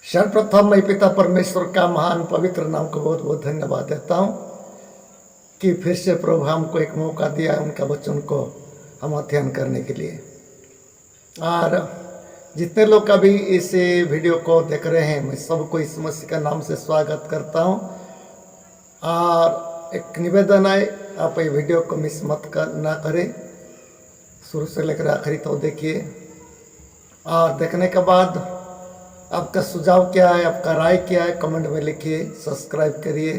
सर्वप्रथम मैं पिता परमेश्वर का महान पवित्र नाम को बहुत बहुत धन्यवाद देता हूँ कि फिर से प्रभु हमको एक मौका दिया उनका वचन को हम अध्ययन करने के लिए। और जितने लोग अभी इस वीडियो को देख रहे हैं, मैं सबको इस मसीह का नाम से स्वागत करता हूँ। और एक निवेदन है, आप ये वीडियो को मिस मत ना करें, शुरू से लेकर आखिरी तक देखिए। और देखने के बाद आपका सुझाव क्या है, आपका राय क्या है, कमेंट में लिखिए। सब्सक्राइब करिए,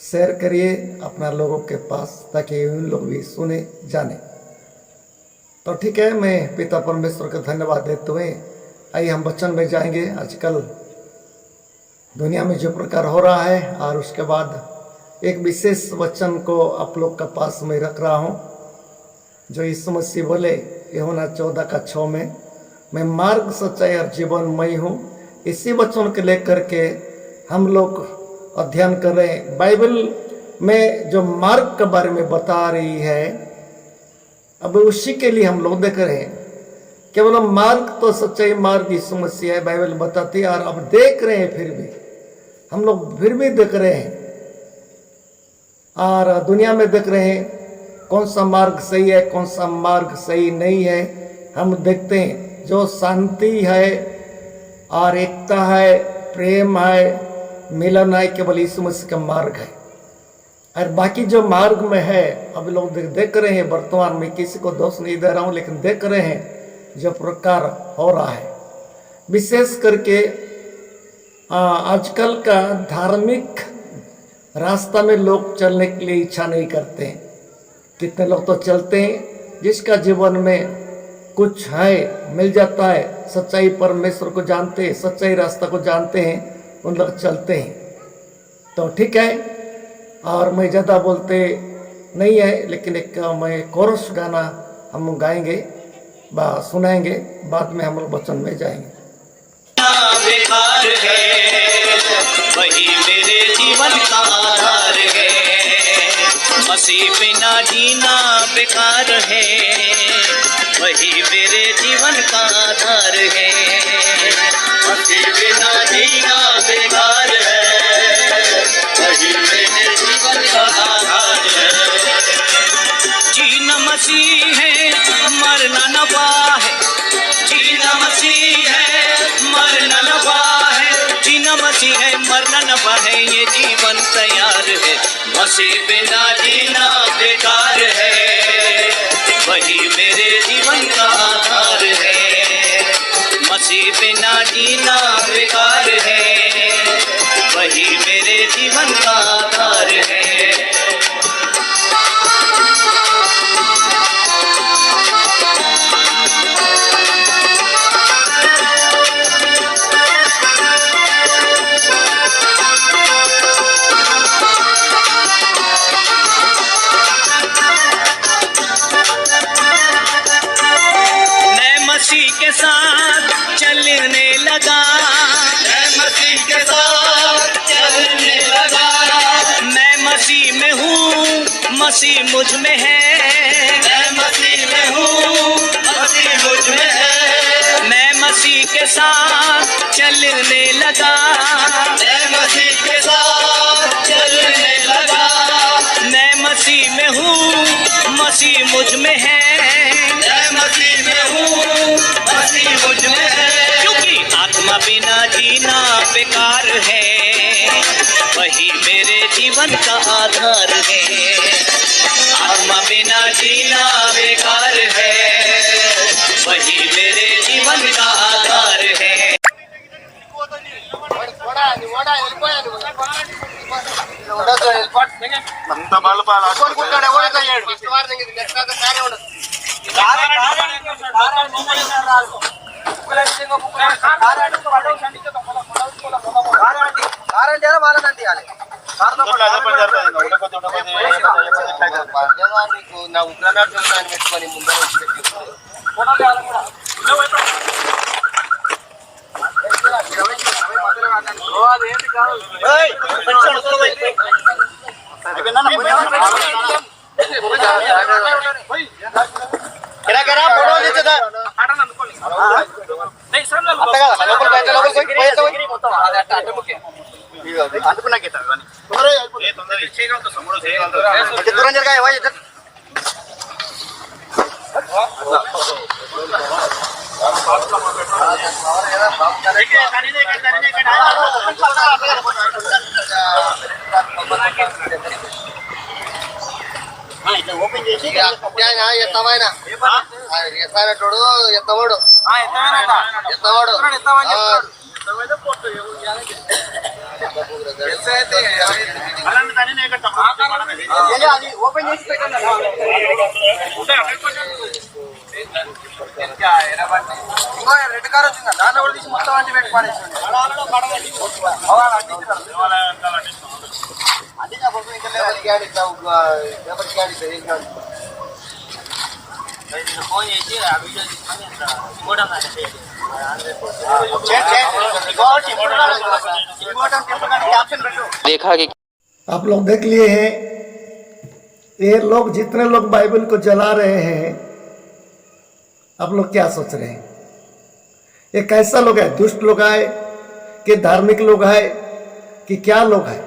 शेयर करिए अपना लोगों के पास, ताकि उन लोग भी सुने जाने। तो ठीक है, मैं पिता परमेश्वर का धन्यवाद देते हुए आइए हम वचन में जाएंगे। आजकल दुनिया में जो प्रकार हो रहा है, और उसके बाद एक विशेष वचन को आप लोग का पास में रख रहा हूँ, जो यीशु मसीह बोले यूहन्ना 14:6 में, मैं मार्ग सच्चाई और जीवन मई हूँ। इसी वचन को लेकर के हम लोग अध्ययन कर रहे हैं। बाइबल में जो मार्ग के बारे में बता रही है, अब उसी के लिए हम लोग देख रहे हैं। केवल मार्ग तो सच्चाई मार्ग यीशु मसीह है, बाइबल बताती है। और अब देख रहे हैं, फिर भी हम लोग फिर भी देख रहे हैं, और दुनिया में देख रहे हैं कौन सा मार्ग सही है, कौन सा मार्ग सही नहीं है। हम देखते हैं जो शांति है और एकता है, प्रेम है, मिलन है, केवल यीशु मसीह का मार्ग है। और बाकी जो मार्ग में है, अब लोग देख रहे हैं वर्तमान में, किसी को दोष नहीं दे रहा हूँ, लेकिन देख रहे हैं जो प्रकार हो रहा है। विशेष करके आजकल का धार्मिक रास्ता में लोग चलने के लिए इच्छा नहीं करते हैं। कितने लोग तो चलते हैं जिसका जीवन में कुछ है, मिल जाता है, सच्चाई परमेश्वर को जानते हैं, सच्चाई रास्ता को जानते हैं, उन लोग चलते हैं। तो ठीक है, और मैं ज़्यादा बोलते नहीं है, लेकिन एक मैं कोरस गाना हम गाएंगे, सुनाएंगे, बाद में हम लोग वचन में जाएंगे। बेकार है वही मेरे जीवन का आधार है, मसीह बिना जीना बेकार है, वही मेरे जीवन का आधार है, मसीह बिना जीना बेकार है, वही मेरे जीवन का आधार है। जीना मसीह है, मरना नफा है, जीना मसीह है, मरना नफा है, जीना मसीह है, मरना नफा है, ये जीवन तैयार है, मसीह बिना जीना बेकार है, वही मेरे जीवन का आधार है, मसीह बिना जीना बेकार है, वही मेरे जीवन का आधार है। मसीह के साथ चलने लगा, मैं मसीह के साथ चलने लगा, मैं मसीह में हूँ, मसीह मुझ में है, मैं मसीह में हूँ, मसीह मुझ में है, मैं मसीह के साथ चलने लगा, मैं मसीह के साथ चलने लगा, मैं मसीह में हूँ, मसीह मुझ में है, मैं मसीह में हूँ, मसीह मुझ में है। क्योंकि आत्मा बिना जीना बेकार है, वही मेरे जीवन का आधार है, आत्मा बिना जीना बेकार है, वही मेरे जीवन का आधार है। फोटो ఓపెన్ చేసి ఎత్తవాడు ఎత్తవాడు ఎత్తవాడు అది ఓపెన్ చేసి పెట్టండి రెడ్ కార్ వచ్చిందా దాంట్లో కూడా తీసి మొత్తం అంటి పెట్టి పాడేసి ఫోన్ చేసి ఆ వీడియో తీసుకొని देखा कि आप लोग देख लिए हैं, ये लोग जितने लोग बाइबल को जला रहे हैं, आप लोग क्या सोच रहे हैं? ये कैसा लोग है? दुष्ट लोग है कि धार्मिक लोग है कि क्या लोग है?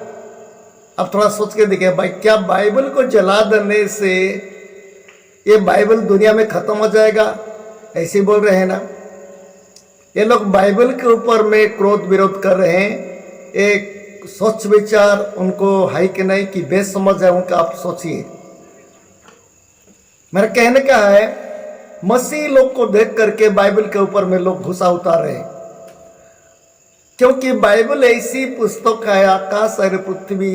अब थोड़ा सोच के देखिए भाई, क्या बाइबल को जला देने से ये बाइबल दुनिया में खत्म हो जाएगा? ऐसे बोल रहे हैं ना। ये लोग बाइबल के ऊपर में क्रोध विरोध कर रहे हैं। एक सोच विचार उनको है कि नहीं कि बेसमझ है उनका, आप सोचिए। मेरा कहने का है, मसीह लोग को देख करके बाइबल के ऊपर में लोग गुस्सा उतार रहे हैं, क्योंकि बाइबल ऐसी पुस्तक है, आकाश और पृथ्वी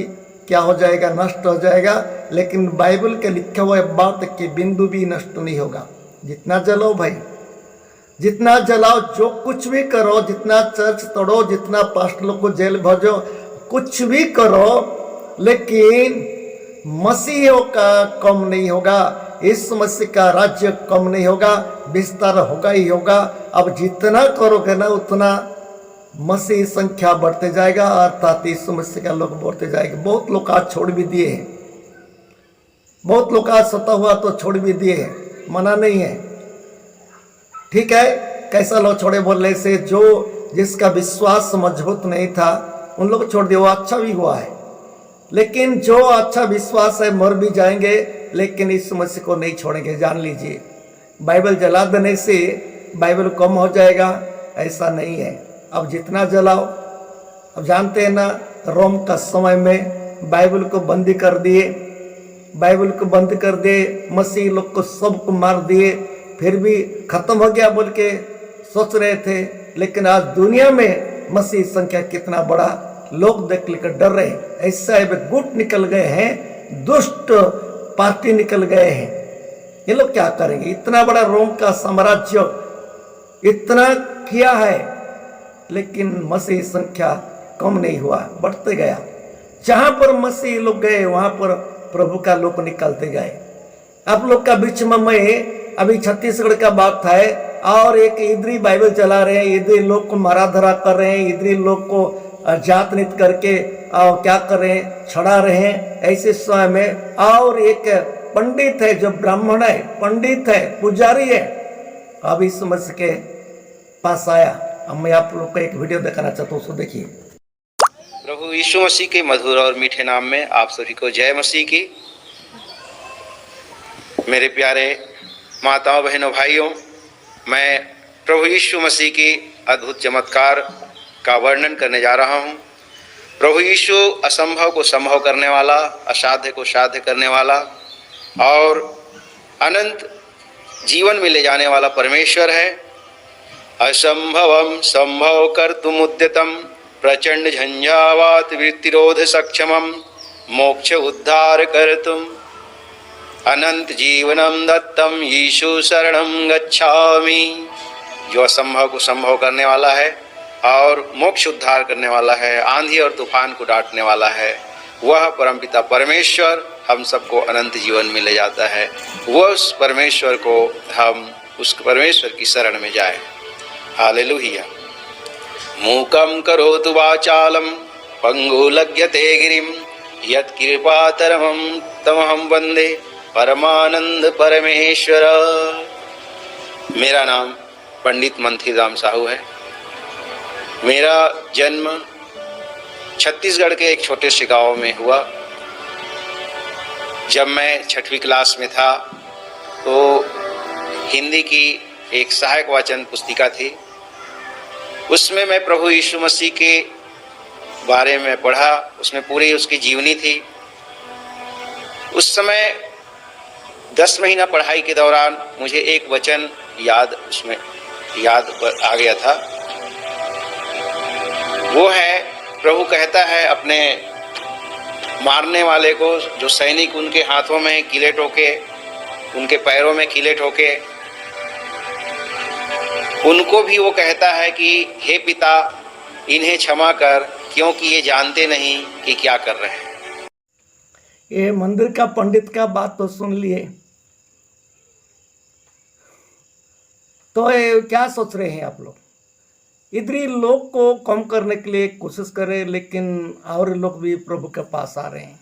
क्या हो जाएगा? नष्ट हो जाएगा, लेकिन बाइबल के लिखे हुए बात के बिंदु भी नष्ट नहीं होगा। जितना जलो भाई, जितना जलाओ, जो कुछ भी करो, जितना चर्च तोड़ो, जितना पास्टर लोग को जेल भेजो, कुछ भी करो, लेकिन मसीहियों का कम नहीं होगा। इस मसीह का राज्य कम नहीं होगा, विस्तार होगा ही होगा। अब जितना करोगे ना उतना मसीह संख्या बढ़ते जाएगा, अर्थात इस मसीह का लोग बढ़ते जाएंगे। बहुत लोग आज छोड़ भी दिए हैं, बहुत लोग आज सता हुआ तो छोड़ भी दिए हैं, मना नहीं है, ठीक है। कैसा लोग छोड़े बोलने से? जो जिसका विश्वास मजबूत नहीं था उन लोग छोड़ दिए, वो अच्छा भी हुआ है। लेकिन जो अच्छा विश्वास है मर भी जाएंगे, लेकिन इस मसीह को नहीं छोड़ेंगे, जान लीजिए। बाइबल जला देने से बाइबल कम हो जाएगा, ऐसा नहीं है। अब जितना जलाओ, अब जानते हैं ना, रोम का समय में बाइबल को बंदी कर दिए, बाइबल को बंद कर दिए, मसीह लोग को सबको मार दिए, फिर भी खत्म हो गया बोल के सोच रहे थे। लेकिन आज दुनिया में मसीह संख्या कितना बड़ा, लोग देख लेकर डर रहे हैं। ऐसा गुट निकल गए हैं, दुष्ट पार्टी निकल गए हैं। ये लोग क्या करेंगे? इतना बड़ा रोम का साम्राज्य इतना किया है, लेकिन मसीह संख्या कम नहीं हुआ, बढ़ते गया। जहां पर मसीह लोग गए वहां पर प्रभु का लोग निकलते गए। आप लोग का बीच में मैं अभी छत्तीसगढ़ का बात है, और एक इधरी बाइबल चला रहे हैं, इधरी लोग को मारा धरा कर रहे हैं, इधरी लोग को जात नीत करके और क्या कर रहे हैं, छड़ा रहे हैं। ऐसे समय में और एक पंडित है जो ब्राह्मण है, पंडित है, पुजारी है, अब इस मसीह के पास आया। अब मैं आप लोग को एक वीडियो दिखाना चाहता हूँ, उसको देखिए। प्रभु यीशु मसीह के मधुर और मीठे नाम में आप सभी को जय मसीह की। मेरे प्यारे माताओं, बहनों, भाइयों, मैं प्रभु यीशु मसीह की अद्भुत चमत्कार का वर्णन करने जा रहा हूँ। प्रभु यीशु असंभव को संभव करने वाला, असाध्य को साध्य करने वाला और अनंत जीवन में ले जाने वाला परमेश्वर है। असंभवम संभव कर्तुम उद्यतम प्रचंड झंझावात वृत्तिरोध सक्षमम मोक्ष उद्धार कर्तुम अनंत जीवनम दत्तम यीशु शरणम गच्छामि। जो असंभव को संभव करने वाला है और मोक्ष उद्धार करने वाला है, आंधी और तूफान को डांटने वाला है, वह परमपिता परमेश्वर हम सबको अनंत जीवन में ले जाता है। वह उस परमेश्वर को हम उस परमेश्वर की शरण में जाए। हालेलुया। मूकं करोतु वाचालं पंगुलग्यते गिरिं यत्कृपातरमं तमहं वन्दे परमानंद परमेश्वर। मेरा नाम पंडित मंथी राम साहू है। मेरा जन्म छत्तीसगढ़ के एक छोटे से गांव में हुआ। जब मैं 6वीं क्लास में था तो हिंदी की एक सहायक वाचन पुस्तिका थी, उसमें मैं प्रभु यीशु मसीह के बारे में पढ़ा। उसमें पूरी उसकी जीवनी थी। उस समय 10 महीना पढ़ाई के दौरान मुझे एक वचन उसमें याद आ गया था। वो है, प्रभु कहता है अपने मारने वाले को, जो सैनिक उनके हाथों में कीले ठोके, उनके पैरों में कीले ठोके, उनको भी वो कहता है कि हे पिता, इन्हें क्षमा कर, क्योंकि ये जानते नहीं कि क्या कर रहे हैं। ये मंदिर का पंडित का बात तो सुन लिए, तो ये क्या सोच रहे हैं आप लोग? इधरी लोग को कम करने के लिए कोशिश करें, लेकिन और लोग भी प्रभु के पास आ रहे हैं।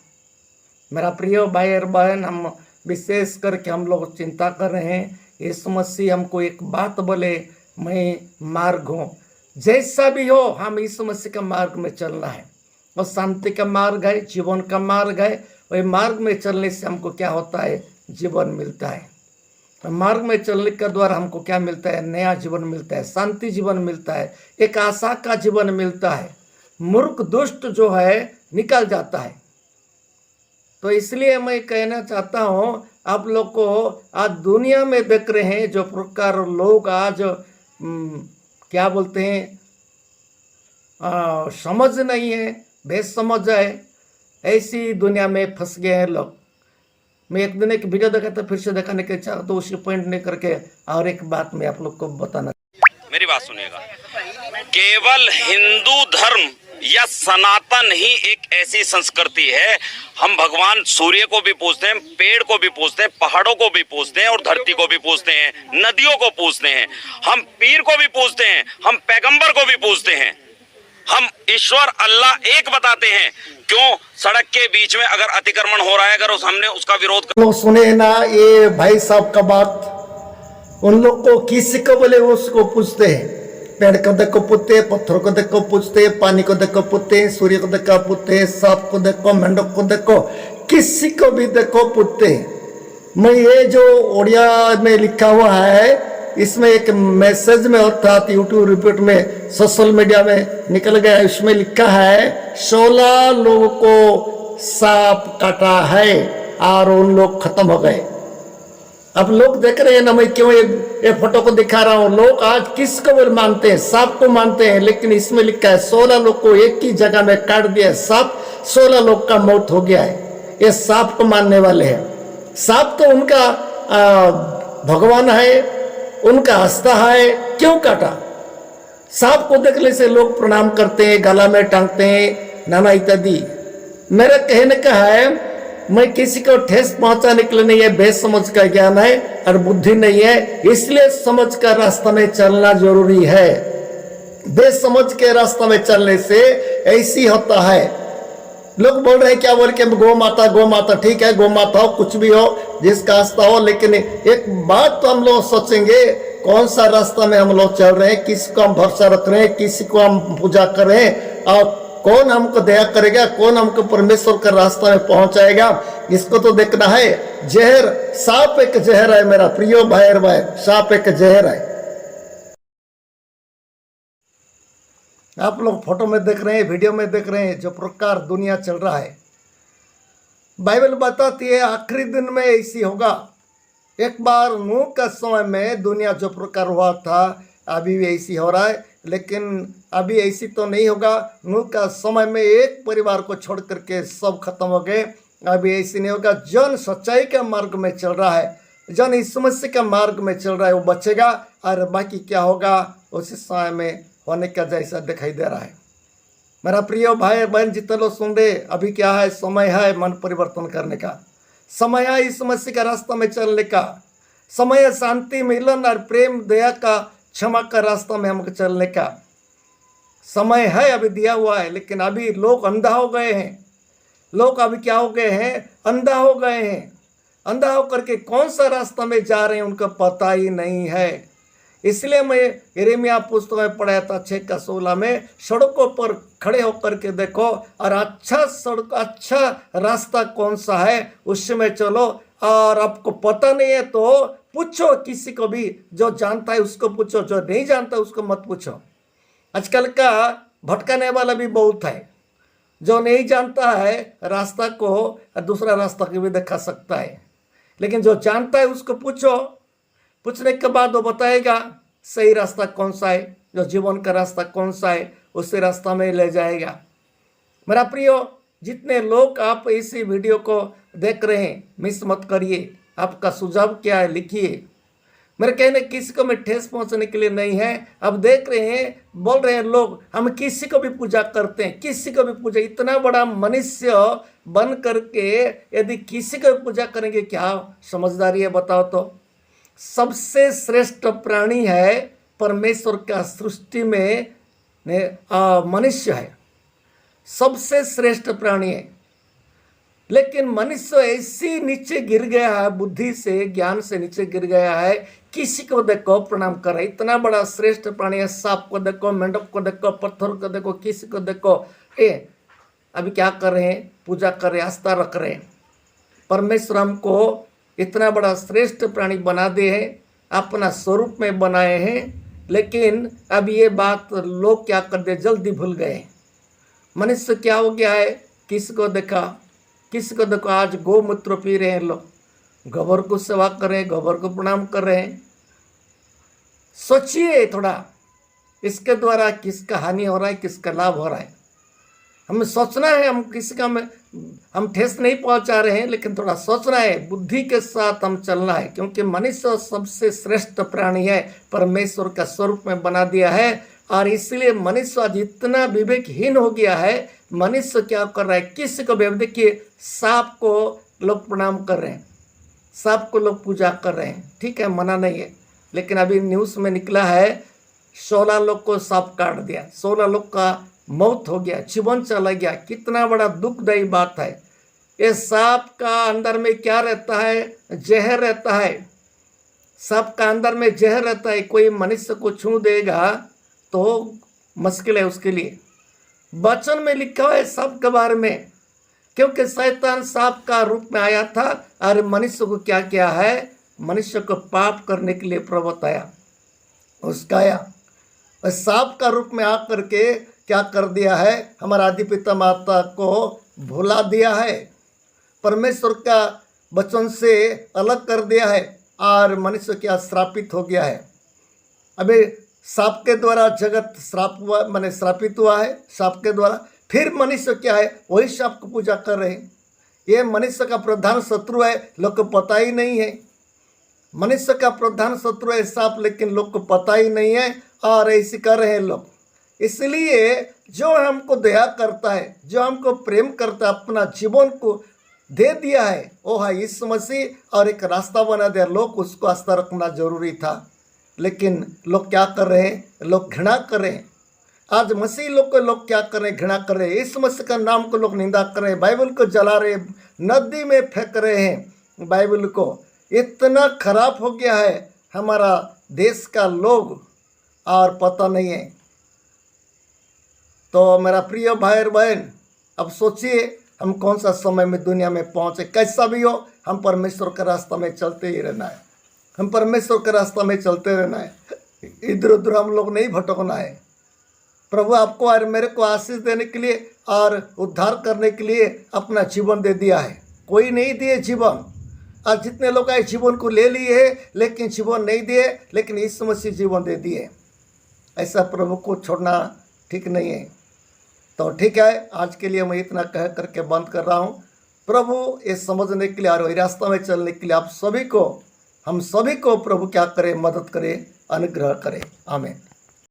मेरा प्रिय भाई और बहन, हम विशेष करके हम लोग चिंता कर रहे हैं। यीशु मसीह हमको एक बात बोले, मैं मार्ग हूँ, जैसा भी हो हम यीशु मसीह का मार्ग में चलना है। और शांति का मार्ग है, जीवन का मार्ग है। वही मार्ग में चलने से हमको क्या होता है? जीवन मिलता है। मार्ग में चलने के द्वारा हमको क्या मिलता है? नया जीवन मिलता है, शांति जीवन मिलता है, एक आशा का जीवन मिलता है। मूर्ख दुष्ट जो है निकल जाता है। तो इसलिए मैं कहना चाहता हूँ आप लोग को, आज दुनिया में देख रहे हैं जो प्रकार लोग आज क्या बोलते हैं, समझ नहीं है, बेसमझ है, ऐसी दुनिया में फंस गए हैं लोग। मैं एक दिन एक वीडियो देखा था, फिर से दिखाने के चाह तो उसी पॉइंट नहीं करके और एक बात मैं आप लोग को बताना। मेरी बात सुनिएगा, केवल हिंदू धर्म या सनातन ही एक ऐसी संस्कृति है। हम भगवान सूर्य को भी पूजते हैं, पेड़ को भी पूजते हैं, पहाड़ों को भी पूजते हैं और धरती को भी पूजते हैं, नदियों को पूजते हैं, हम पीर को भी पूजते हैं, हम पैगंबर को भी पूजते हैं, हम ईश्वर अल्लाह एक बताते हैं। क्यों? सड़क के बीच में अगर अतिक्रमण हो रहा है, अगर हमने उसका विरोध लोग सुने ना ये भाई साहब का बात, उन लोग को किसी को बोले उसको पूछते हैं। पेड़ को देखो पूछते, पत्थर को देखो पूछते, पानी को देखो पूछते, सूर्य को देखो पूछते, सांप को देखो, मेंढक को देखो, किसी को भी देखो पूछते। मैं ये जो ओडिया में लिखा हुआ है, इसमें एक मैसेज में अर्थात यूट्यूब रिपोर्ट में सोशल मीडिया में निकल गया। इसमें लिखा है 16 लोगों को सांप काटा है और उन लोग खत्म हो गए। अब लोग देख रहे हैं ना, मैं क्यों ये फोटो को दिखा रहा हूं। लोग आज किसको मानते हैं? सांप को मानते हैं, लेकिन इसमें लिखा है 16 लोग को एक ही जगह में काट दिया सांप, 16 लोग का मौत हो गया है। ये सांप को मानने वाले हैं। सांप तो उनका भगवान है, उनका आस्था है, क्यों काटा? सांप को देखने से लोग प्रणाम करते हैं, गला में टांगते हैं, नाना इत्यादि। मेरा कहने का है, मैं किसी को ठेस पहुंचाने के लिए नहीं है, बेसमझ का ज्ञान है और बुद्धि नहीं है, इसलिए समझ का रास्ता में चलना जरूरी है। बेसमझ के रास्ता में चलने से ऐसी होता है। लोग बोल रहे हैं क्या बोल के, गौ माता, गौ माता, ठीक है, गौ माता हो, कुछ भी हो, जिसका आस्था हो, लेकिन एक बात तो हम लोग सोचेंगे, कौन सा रास्ता में हम लोग चल रहे हैं, किसको हम भरोसा रख रहे हैं, किसी को हम पूजा कर रहे हैं, और कौन हमको दया करेगा, कौन हमको परमेश्वर का रास्ता में पहुंचाएगा, इसको तो देखना है। जहर, सांप एक जहर है मेरा प्रियो भाई, सांप एक जहर है। आप लोग फोटो में देख रहे हैं, वीडियो में देख रहे हैं जो प्रकार दुनिया चल रहा है। बाइबल बताती है आखिरी दिन में ऐसी होगा। एक बार नूह का समय में दुनिया जो प्रकार हुआ था, अभी भी ऐसी हो रहा है, लेकिन अभी ऐसी तो नहीं होगा। नूह का समय में एक परिवार को छोड़ करके सब खत्म हो गए। अभी ऐसी नहीं होगा। जन सच्चाई के मार्ग में चल रहा है, जन यीशु मसीह के मार्ग में चल रहा है, वो बचेगा। और बाकी क्या होगा उसी समय में होने का जैसा दिखाई दे रहा है। मेरा प्रिय भाई बहन जितने लोग सुन रहे, अभी क्या है? समय है मन परिवर्तन करने का, समय है यीशु मसीह का रास्ता में चलने का, समय है शांति, मिलन और प्रेम, दया का, क्षमा का रास्ता में हमको चलने का समय है। अभी दिया हुआ है, लेकिन अभी लोग अंधा हो गए हैं। लोग अभी क्या हो गए हैं? अंधा हो गए हैं। अंधा होकर के कौन सा रास्ता में जा रहे हैं उनको पता ही नहीं है। इसलिए मैं यिर्मयाह पुस्तक में पढ़ाया था 6:16 में, सड़कों पर खड़े होकर के देखो और अच्छा रास्ता कौन सा है उसमें चलो, और आपको पता नहीं है तो पूछो किसी को भी, जो जानता है उसको पूछो, जो नहीं जानता उसको मत पूछो। आजकल का भटकाने वाला भी बहुत है, जो नहीं जानता है रास्ता को दूसरा रास्ता को भी दिखा सकता है, लेकिन जो जानता है उसको पूछो, पूछने के बाद वो बताएगा सही रास्ता कौन सा है, जो जीवन का रास्ता कौन सा है, उसी रास्ता में ले जाएगा। मेरा प्रियो, जितने लोग आप इसी वीडियो को देख रहे हैं, मिस मत करिए। आपका सुझाव क्या है लिखिए। मेरे कहने किसी को मैं ठेस पहुंचने के लिए नहीं है। अब देख रहे हैं, बोल रहे हैं लोग हम किसी को भी पूजा करते हैं, किसी को भी पूजा। इतना बड़ा मनुष्य बन करके यदि किसी को भी पूजा करेंगे, क्या समझदारी है बताओ तो? सबसे श्रेष्ठ प्राणी है परमेश्वर का सृष्टि में मनुष्य है, सबसे श्रेष्ठ प्राणी है। लेकिन मनुष्य ऐसी नीचे गिर गया है, बुद्धि से ज्ञान से नीचे गिर गया है। किसी को देखो प्रणाम कर रहे, इतना बड़ा श्रेष्ठ प्राणी है। सांप को देखो, मेंढक को देखो, पत्थर को देखो, किसी को देखो, अभी क्या कर रहे हैं? पूजा कर रहे, आस्था रख रहे हैं। परमेश्वर हमको इतना बड़ा श्रेष्ठ प्राणी बना दे है, अपना स्वरूप में बनाए हैं, लेकिन अब ये बात लोग क्या कर दे, जल्दी भूल गए। मनुष्य क्या हो गया है? किसी को देखो आज गोमूत्र पी रहे हैं लोग, गोबर को सेवा कर रहे हैं, गोबर को प्रणाम कर रहे हैं। सोचिए थोड़ा, इसके द्वारा किसका हानि हो रहा है, किसका लाभ हो रहा है। हमें सोचना है, हम किसी का हम ठेस नहीं पहुंचा रहे हैं, लेकिन थोड़ा सोचना है, बुद्धि के साथ हम चलना है, क्योंकि मनुष्य सबसे श्रेष्ठ प्राणी है, परमेश्वर का स्वरूप में बना दिया है। और इसलिए मनुष्य आज इतना विवेकहीन हो गया है। मनुष्य क्या कर रहा है? किसी को भी, देखिए सांप को लोग प्रणाम कर रहे हैं, सांप को लोग पूजा कर रहे हैं, ठीक है, मना नहीं है। लेकिन अभी न्यूज़ में निकला है 16 लोग को सांप काट दिया, 16 लोग का मौत हो गया, जीवन चला गया। कितना बड़ा दुखदायी बात है। ये सांप का अंदर में क्या रहता है? जहर रहता है। सांप का अंदर में जहर रहता है। कोई मनुष्य को छू देगा तो मुश्किल है उसके लिए। वचन में लिखा है सांप के बारे में, क्योंकि शैतान सांप का रूप में आया था और मनुष्य को क्या किया है? मनुष्य को पाप करने के लिए प्रवृत्त आया, उसका आया और सांप का रूप में आकर के क्या कर दिया है? हमारा आदि पिता माता को भुला दिया है, परमेश्वर का वचन से अलग कर दिया है और मनुष्य क्या श्रापित हो गया है। अभी सांप के द्वारा जगत श्राप हुआ, माने श्रापित हुआ है सांप के द्वारा। फिर मनुष्य क्या है? वही सांप को पूजा कर रहे हैं। ये मनुष्य का प्रधान शत्रु है, लोग को पता ही नहीं है। मनुष्य का प्रधान शत्रु है सांप, लेकिन लोग को पता ही नहीं है और ऐसे कर रहे हैं लोग। इसलिए जो हमको दया करता है, जो हमको प्रेम करता है, अपना जीवन को दे दिया है, वो है यीशु मसीह, और एक रास्ता बना दिया। लोग उसको आस्था रखना जरूरी था, लेकिन लोग क्या कर रहे हैं? लोग घृणा कर रहे हैं। आज मसीह लोग क्या कर रहे हैं? घृणा कर रहे हैं। यीशु मसीह का नाम को लोग निंदा कर रहे हैं, बाइबल को जला रहे हैं, नदी में फेंक रहे हैं बाइबल को। इतना खराब हो गया है हमारा देश का लोग, और पता नहीं है। तो मेरा प्रिय भाई और बहन, अब सोचिए हम कौन सा समय में दुनिया में पहुंचे। कैसा भी हो, हम परमेश्वर के रास्ता में चलते ही रहना है। हम परमेश्वर के रास्ता में चलते रहना है, इधर उधर हम लोग नहीं भटकना है। प्रभु आपको और मेरे को आशीष देने के लिए और उद्धार करने के लिए अपना जीवन दे दिया है। कोई नहीं दिए जीवन। आज जितने लोग आए जीवन को ले लिए, लेकिन जीवन नहीं दिए, लेकिन यीशु मसीह जीवन दे दिए। ऐसा प्रभु को छोड़ना ठीक नहीं है। तो ठीक है, आज के लिए मैं इतना कह करके बंद कर रहा हूँ। प्रभु ये समझने के लिए और वही रास्ता में चलने के लिए आप सभी को, हम सभी को प्रभु क्या करे? मदद करे, अनुग्रह करे। आमीन।